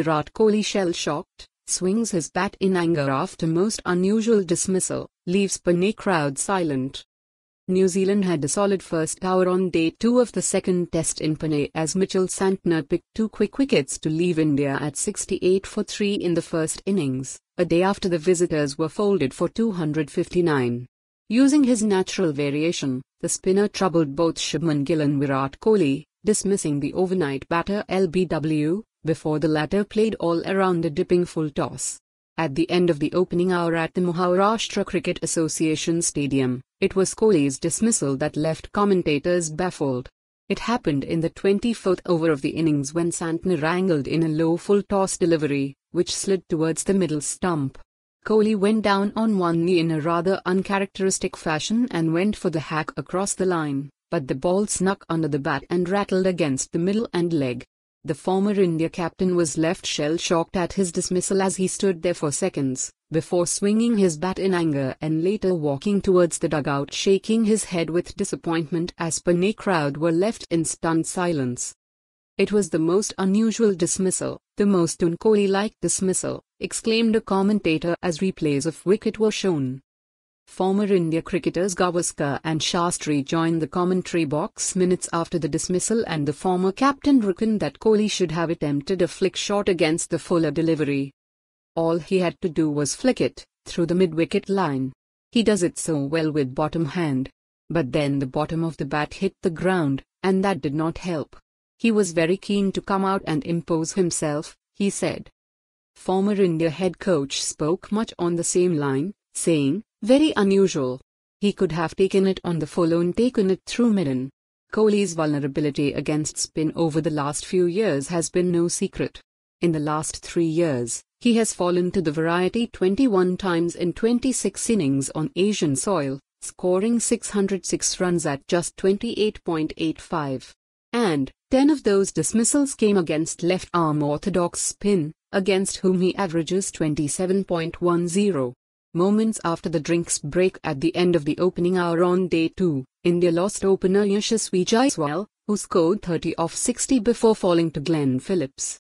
Virat Kohli shell-shocked, swings his bat in anger after most unusual dismissal, leaves Pune crowd silent. New Zealand had a solid first hour on day 2 of the second test in Pune as Mitchell Santner picked 2 quick wickets to leave India at 68 for 3 in the first innings, a day after the visitors were folded for 259. Using his natural variation, the spinner troubled both Shubman Gill and Virat Kohli, dismissing the overnight batter LBW, before the latter played all-arounder dipping full toss. At the end of the opening hour at the Maharashtra Cricket Association Stadium, it was Kohli's dismissal that left commentators baffled. It happened in the 24th over of the innings when Santner angled in a low full toss delivery, which slid towards the middle stump. Kohli went down on one knee in a rather uncharacteristic fashion and went for the hack across the line, but the ball snuck under the bat and rattled against the middle and leg. The former India captain was left shell-shocked at his dismissal as he stood there for seconds, before swinging his bat in anger and later walking towards the dugout shaking his head with disappointment as Pune crowd were left in stunned silence. "It was the most unusual dismissal, the most un-Kohli-like dismissal," exclaimed a commentator as replays of wicket were shown. Former India cricketers Gavaskar and Shastri joined the commentary box minutes after the dismissal, and the former captain reckoned that Kohli should have attempted a flick shot against the fuller delivery. "All he had to do was flick it through the mid-wicket line. He does it so well with bottom hand. But then the bottom of the bat hit the ground, and that did not help. He was very keen to come out and impose himself," he said. Former India head coach spoke much on the same line, saying, "Very unusual. He could have taken it on the full and taken it through midden." Kohli's vulnerability against spin over the last few years has been no secret. In the last 3 years, he has fallen to the variety 21 times in 26 innings on Asian soil, scoring 606 runs at just 28.85. And 10 of those dismissals came against left-arm orthodox spin, against whom he averages 27.10. Moments after the drinks break at the end of the opening hour on day 2, India lost opener Yashasvi Jaiswal, who scored 30 off 60 before falling to Glenn Phillips.